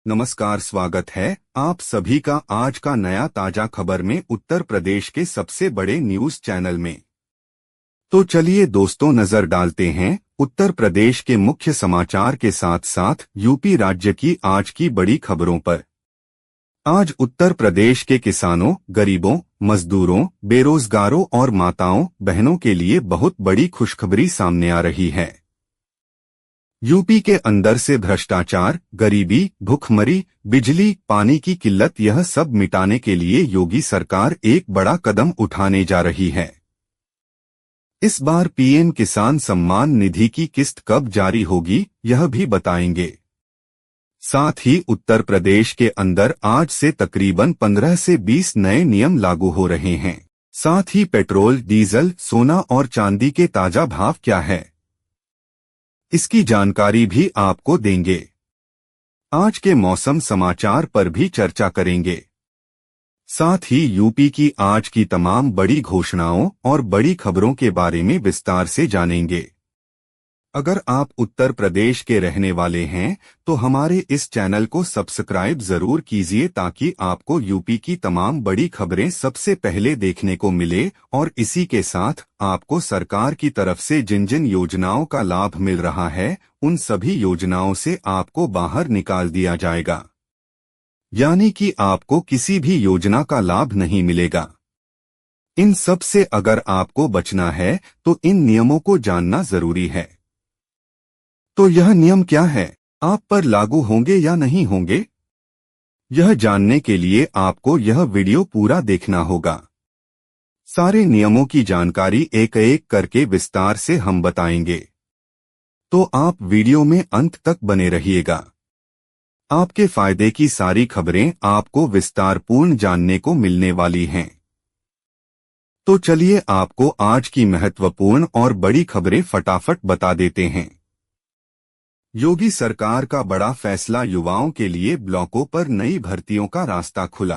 नमस्कार, स्वागत है आप सभी का आज का नया ताजा खबर में उत्तर प्रदेश के सबसे बड़े न्यूज चैनल में। तो चलिए दोस्तों, नजर डालते हैं उत्तर प्रदेश के मुख्य समाचार के साथ साथ यूपी राज्य की आज की बड़ी खबरों पर। आज उत्तर प्रदेश के किसानों, गरीबों, मजदूरों, बेरोजगारों और माताओं बहनों के लिए बहुत बड़ी खुशखबरी सामने आ रही है। यूपी के अंदर से भ्रष्टाचार, गरीबी, भूखमरी, बिजली, पानी की किल्लत, यह सब मिटाने के लिए योगी सरकार एक बड़ा कदम उठाने जा रही है। इस बार पीएम किसान सम्मान निधि की किस्त कब जारी होगी, यह भी बताएंगे। साथ ही उत्तर प्रदेश के अंदर आज से तकरीबन 15 से 20 नए नियम लागू हो रहे हैं। साथ ही पेट्रोल, डीजल, सोना और चांदी के ताजा भाव क्या है, इसकी जानकारी भी आपको देंगे। आज के मौसम समाचार पर भी चर्चा करेंगे। साथ ही यूपी की आज की तमाम बड़ी घोषणाओं और बड़ी खबरों के बारे में विस्तार से जानेंगे। अगर आप उत्तर प्रदेश के रहने वाले हैं तो हमारे इस चैनल को सब्सक्राइब जरूर कीजिए ताकि आपको यूपी की तमाम बड़ी खबरें सबसे पहले देखने को मिले और इसी के साथ आपको सरकार की तरफ से जिन जिन योजनाओं का लाभ मिल रहा है उन सभी योजनाओं से आपको बाहर निकाल दिया जाएगा, यानी कि आपको किसी भी योजना का लाभ नहीं मिलेगा। इन सब से अगर आपको बचना है तो इन नियमों को जानना जरूरी है। तो यह नियम क्या है, आप पर लागू होंगे या नहीं होंगे, यह जानने के लिए आपको यह वीडियो पूरा देखना होगा। सारे नियमों की जानकारी एक एक करके विस्तार से हम बताएंगे, तो आप वीडियो में अंत तक बने रहिएगा। आपके फायदे की सारी खबरें आपको विस्तारपूर्ण जानने को मिलने वाली हैं। तो चलिए आपको आज की महत्वपूर्ण और बड़ी खबरें फटाफट बता देते हैं। योगी सरकार का बड़ा फैसला, युवाओं के लिए ब्लॉकों पर नई भर्तियों का रास्ता खुला।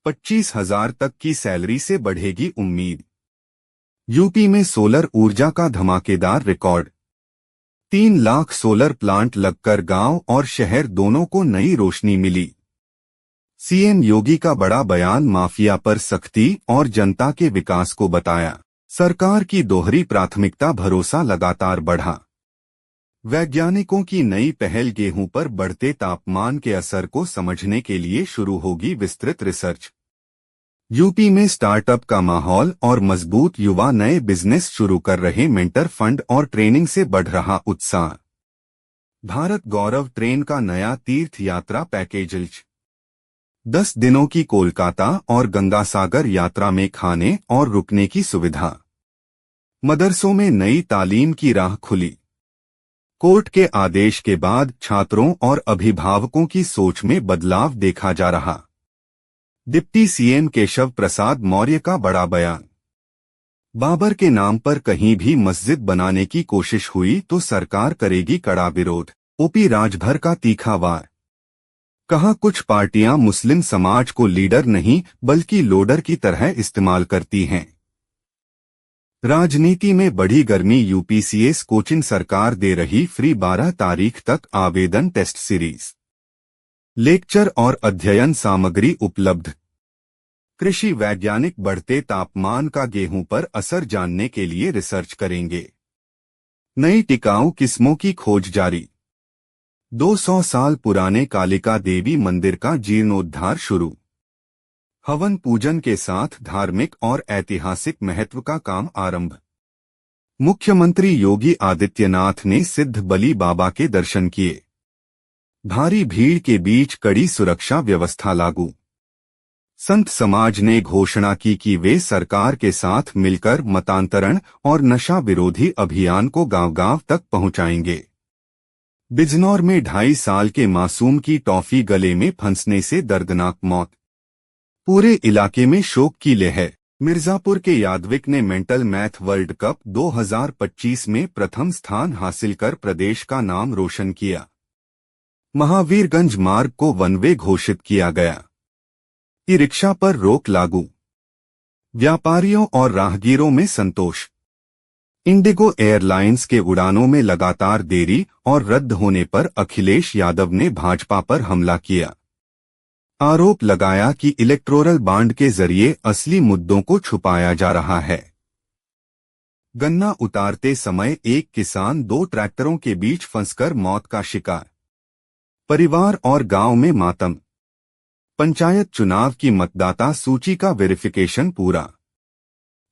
25,000 तक की सैलरी से बढ़ेगी उम्मीद। यूपी में सोलर ऊर्जा का धमाकेदार रिकॉर्ड। 3 लाख सोलर प्लांट लगकर गांव और शहर दोनों को नई रोशनी मिली। सीएम योगी का बड़ा बयान, माफिया पर सख्ती और जनता के विकास को बताया। सरकार की दोहरी प्राथमिकता, भरोसा लगातार बढ़ा। वैज्ञानिकों की नई पहल, गेहूं पर बढ़ते तापमान के असर को समझने के लिए शुरू होगी विस्तृत रिसर्च। यूपी में स्टार्टअप का माहौल और मजबूत युवा नए बिजनेस शुरू कर रहे, मेंटर फंड और ट्रेनिंग से बढ़ रहा उत्साह। भारत गौरव ट्रेन का नया तीर्थ यात्रा पैकेज। 10 दिनों की कोलकाता और गंगासागर यात्रा में खाने और रुकने की सुविधा। मदरसों में नई तालीम की राह खुली। कोर्ट के आदेश के बाद छात्रों और अभिभावकों की सोच में बदलाव देखा जा रहा। डिप्टी सीएम केशव प्रसाद मौर्य का बड़ा बयान। बाबर के नाम पर कहीं भी मस्जिद बनाने की कोशिश हुई तो सरकार करेगी कड़ा विरोध। ओपी राजभर का तीखा वार। कहा, कुछ पार्टियां मुस्लिम समाज को लीडर नहीं बल्कि लोडर की तरह इस्तेमाल करती हैं। राजनीति में बढ़ी गर्मी, यूपीसीएस कोचिंग सरकार दे रही फ्री 12 तारीख तक आवेदन, टेस्ट सीरीज, लेक्चर और अध्ययन सामग्री उपलब्ध। कृषि वैज्ञानिक बढ़ते तापमान का गेहूं पर असर जानने के लिए रिसर्च करेंगे। नई टिकाऊ किस्मों की खोज जारी। 200 साल पुराने कालिका देवी मंदिर का जीर्णोद्धार शुरू। हवन पूजन के साथ धार्मिक और ऐतिहासिक महत्व का काम आरंभ। मुख्यमंत्री योगी आदित्यनाथ ने सिद्ध बली बाबा के दर्शन किए। भारी भीड़ के बीच कड़ी सुरक्षा व्यवस्था लागू। संत समाज ने घोषणा की कि वे सरकार के साथ मिलकर मतांतरण और नशा विरोधी अभियान को गांव-गांव तक पहुंचाएंगे। बिजनौर में 2.5 साल के मासूम की टॉफी गले में फंसने से दर्दनाक मौत। पूरे इलाके में शोक की लहर। मिर्जापुर के यादविक ने मेंटल मैथ वर्ल्ड कप 2025 में प्रथम स्थान हासिल कर प्रदेश का नाम रोशन किया। महावीरगंज मार्ग को वन वे घोषित किया गया। ई रिक्शा पर रोक लागू। व्यापारियों और राहगीरों में संतोष। इंडिगो एयरलाइंस के उड़ानों में लगातार देरी और रद्द होने पर अखिलेश यादव ने भाजपा पर हमला किया। आरोप लगाया कि इलेक्टोरल बॉन्ड के जरिए असली मुद्दों को छुपाया जा रहा है। गन्ना उतारते समय एक किसान 2 ट्रैक्टरों के बीच फंसकर मौत का शिकार। परिवार और गांव में मातम। पंचायत चुनाव की मतदाता सूची का वेरिफिकेशन पूरा।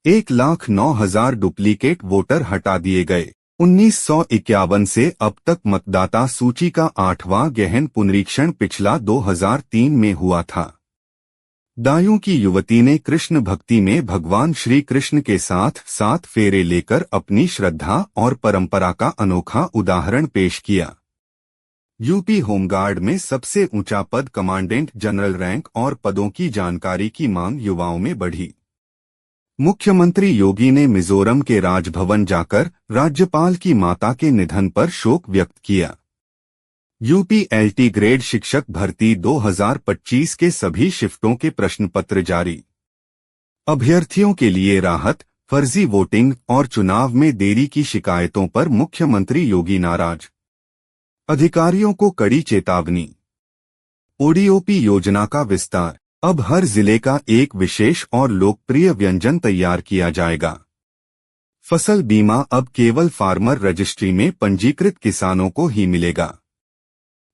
1,09,000 डुप्लीकेट वोटर हटा दिए गए। 1951 से अब तक मतदाता सूची का 8वां गहन पुनरीक्षण पिछला 2003 में हुआ था। दायूं की युवती ने कृष्ण भक्ति में भगवान श्री कृष्ण के साथ 7 फेरे लेकर अपनी श्रद्धा और परंपरा का अनोखा उदाहरण पेश किया। यूपी होमगार्ड में सबसे ऊंचा पद कमांडेंट जनरल रैंक और पदों की जानकारी की मांग युवाओं में बढ़ी। मुख्यमंत्री योगी ने मिजोरम के राजभवन जाकर राज्यपाल की माता के निधन पर शोक व्यक्त किया। यूपी एलटी ग्रेड शिक्षक भर्ती 2025 के सभी शिफ्टों के प्रश्नपत्र जारी। अभ्यर्थियों के लिए राहत, फर्जी वोटिंग और चुनाव में देरी की शिकायतों पर मुख्यमंत्री योगी नाराज। अधिकारियों को कड़ी चेतावनी। ओडीओपी योजना का विस्तार। अब हर जिले का एक विशेष और लोकप्रिय व्यंजन तैयार किया जाएगा। फसल बीमा अब केवल फार्मर रजिस्ट्री में पंजीकृत किसानों को ही मिलेगा।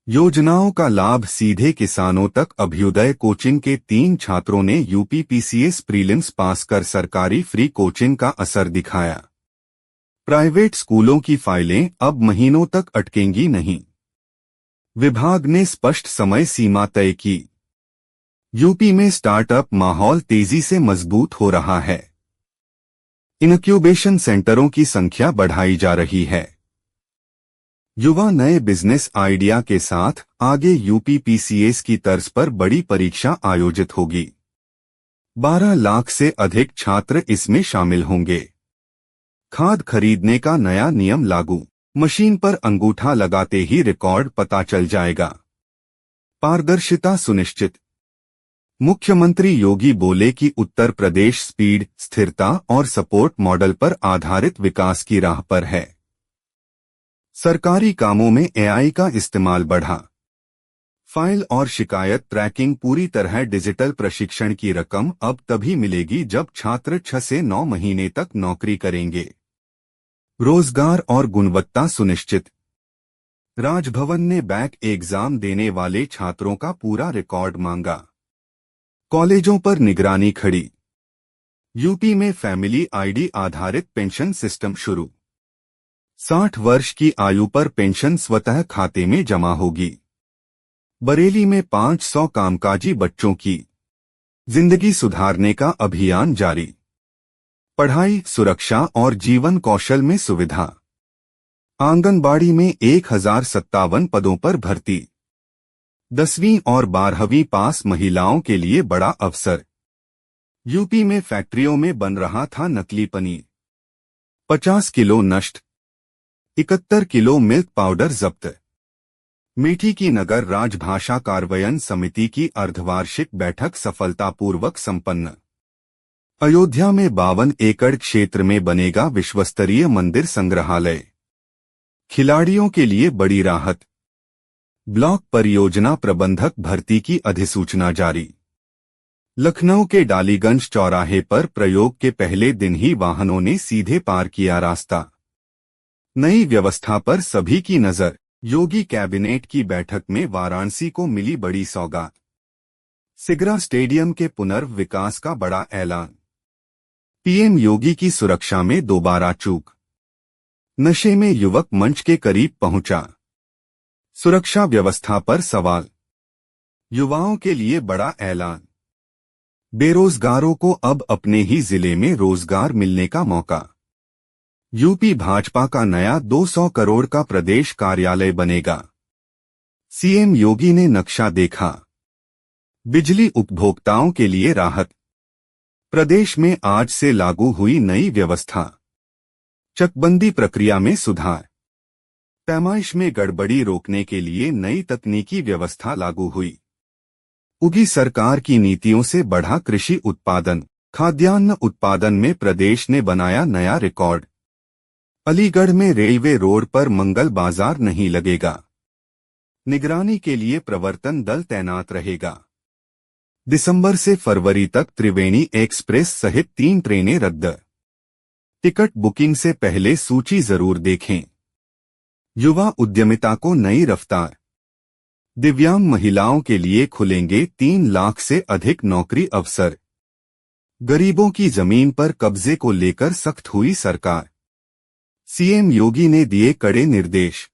योजनाओं का लाभ सीधे किसानों तक। अभ्युदय कोचिंग के 3 छात्रों ने यूपीपीसीएस प्रीलिम्स पास कर सरकारी फ्री कोचिंग का असर दिखाया। प्राइवेट स्कूलों की फाइलें अब महीनों तक अटकेंगी नहीं। विभाग ने स्पष्ट समय सीमा तय की। यूपी में स्टार्टअप माहौल तेजी से मजबूत हो रहा है। इनक्यूबेशन सेंटरों की संख्या बढ़ाई जा रही है। युवा नए बिजनेस आइडिया के साथ आगे। यूपीपीसीएस की तर्ज पर बड़ी परीक्षा आयोजित होगी। 12 लाख से अधिक छात्र इसमें शामिल होंगे। खाद खरीदने का नया नियम लागू। मशीन पर अंगूठा लगाते ही रिकॉर्ड पता चल जाएगा। पारदर्शिता सुनिश्चित। मुख्यमंत्री योगी बोले कि उत्तर प्रदेश स्पीड, स्थिरता और सपोर्ट मॉडल पर आधारित विकास की राह पर है। सरकारी कामों में एआई का इस्तेमाल बढ़ा। फाइल और शिकायत ट्रैकिंग पूरी तरह डिजिटल। प्रशिक्षण की रकम अब तभी मिलेगी जब छात्र 6 से 9 महीने तक नौकरी करेंगे। रोजगार और गुणवत्ता सुनिश्चित। राजभवन ने बैक एग्जाम देने वाले छात्रों का पूरा रिकॉर्ड मांगा। कॉलेजों पर निगरानी खड़ी। यूपी में फैमिली आईडी आधारित पेंशन सिस्टम शुरू। 60 वर्ष की आयु पर पेंशन स्वतः खाते में जमा होगी। बरेली में 500 कामकाजी बच्चों की जिंदगी सुधारने का अभियान जारी। पढ़ाई, सुरक्षा और जीवन कौशल में सुविधा। आंगनबाड़ी में 1057 पदों पर भर्ती। 10वीं और 12वीं पास महिलाओं के लिए बड़ा अवसर। यूपी में फैक्ट्रियों में बन रहा था नकली पनीर। 50 किलो नष्ट। 71 किलो मिल्क पाउडर जब्त। मीठी की नगर राजभाषा कार्यान्वयन समिति की अर्धवार्षिक बैठक सफलतापूर्वक संपन्न। अयोध्या में 52 एकड़ क्षेत्र में बनेगा विश्वस्तरीय मंदिर संग्रहालय। खिलाड़ियों के लिए बड़ी राहत। ब्लॉक परियोजना प्रबंधक भर्ती की अधिसूचना जारी। लखनऊ के डालीगंज चौराहे पर प्रयोग के पहले दिन ही वाहनों ने सीधे पार किया रास्ता। नई व्यवस्था पर सभी की नजर। योगी कैबिनेट की बैठक में वाराणसी को मिली बड़ी सौगात। सिगरा स्टेडियम के पुनर्विकास का बड़ा ऐलान। पीएम योगी की सुरक्षा में दोबारा चूक। नशे में युवक मंच के करीब पहुंचा। सुरक्षा व्यवस्था पर सवाल। युवाओं के लिए बड़ा ऐलान। बेरोजगारों को अब अपने ही जिले में रोजगार मिलने का मौका। यूपी भाजपा का नया 200 करोड़ का प्रदेश कार्यालय बनेगा। सीएम योगी ने नक्शा देखा। बिजली उपभोक्ताओं के लिए राहत। प्रदेश में आज से लागू हुई नई व्यवस्था। चकबंदी प्रक्रिया में सुधार। पैमाइश में गड़बड़ी रोकने के लिए नई तकनीकी व्यवस्था लागू हुई। उगी सरकार की नीतियों से बढ़ा कृषि उत्पादन। खाद्यान्न उत्पादन में प्रदेश ने बनाया नया रिकॉर्ड। अलीगढ़ में रेलवे रोड पर मंगल बाजार नहीं लगेगा। निगरानी के लिए प्रवर्तन दल तैनात रहेगा। दिसंबर से फरवरी तक त्रिवेणी एक्सप्रेस सहित 3 ट्रेनें रद्द। टिकट बुकिंग से पहले सूची जरूर देखें। युवा उद्यमिता को नई रफ्तार। दिव्यांग महिलाओं के लिए खुलेंगे 3 लाख से अधिक नौकरी अवसर। गरीबों की जमीन पर कब्जे को लेकर सख्त हुई सरकार। सीएम योगी ने दिए कड़े निर्देश।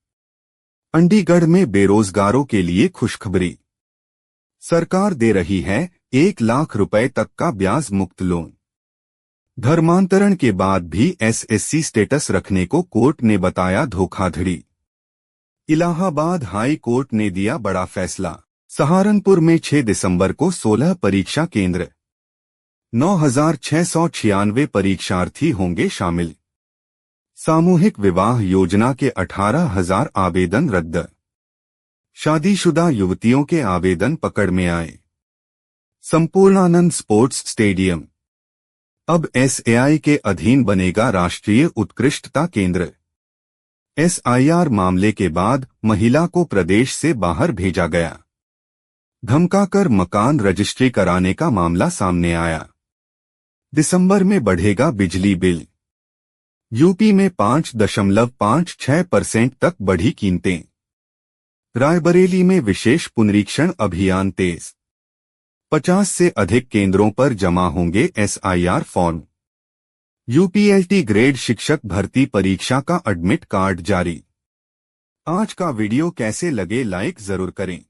चंडीगढ़ में बेरोजगारों के लिए खुशखबरी। सरकार दे रही है 1 लाख रुपए तक का ब्याज मुक्त लोन। धर्मांतरण के बाद भी एसएससी स्टेटस रखने को कोर्ट ने बताया धोखाधड़ी। इलाहाबाद हाई कोर्ट ने दिया बड़ा फैसला। सहारनपुर में 6 दिसंबर को 16 परीक्षा केंद्र। 9,696 परीक्षार्थी होंगे शामिल। सामूहिक विवाह योजना के 18,000 आवेदन रद्द। शादीशुदा युवतियों के आवेदन पकड़ में आए। संपूर्णानंद स्पोर्ट्स स्टेडियम अब एसएआई के अधीन बनेगा राष्ट्रीय उत्कृष्टता केंद्र। एसआईआर मामले के बाद महिला को प्रदेश से बाहर भेजा गया। धमकाकर मकान रजिस्ट्री कराने का मामला सामने आया। दिसंबर में बढ़ेगा बिजली बिल। यूपी में 5.56% तक बढ़ी कीमतें। रायबरेली में विशेष पुनरीक्षण अभियान तेज। 50 से अधिक केंद्रों पर जमा होंगे एसआईआर फॉर्म। यूपीएलटी ग्रेड शिक्षक भर्ती परीक्षा का एडमिट कार्ड जारी। आज का वीडियो कैसे लगे लाइक जरूर करें।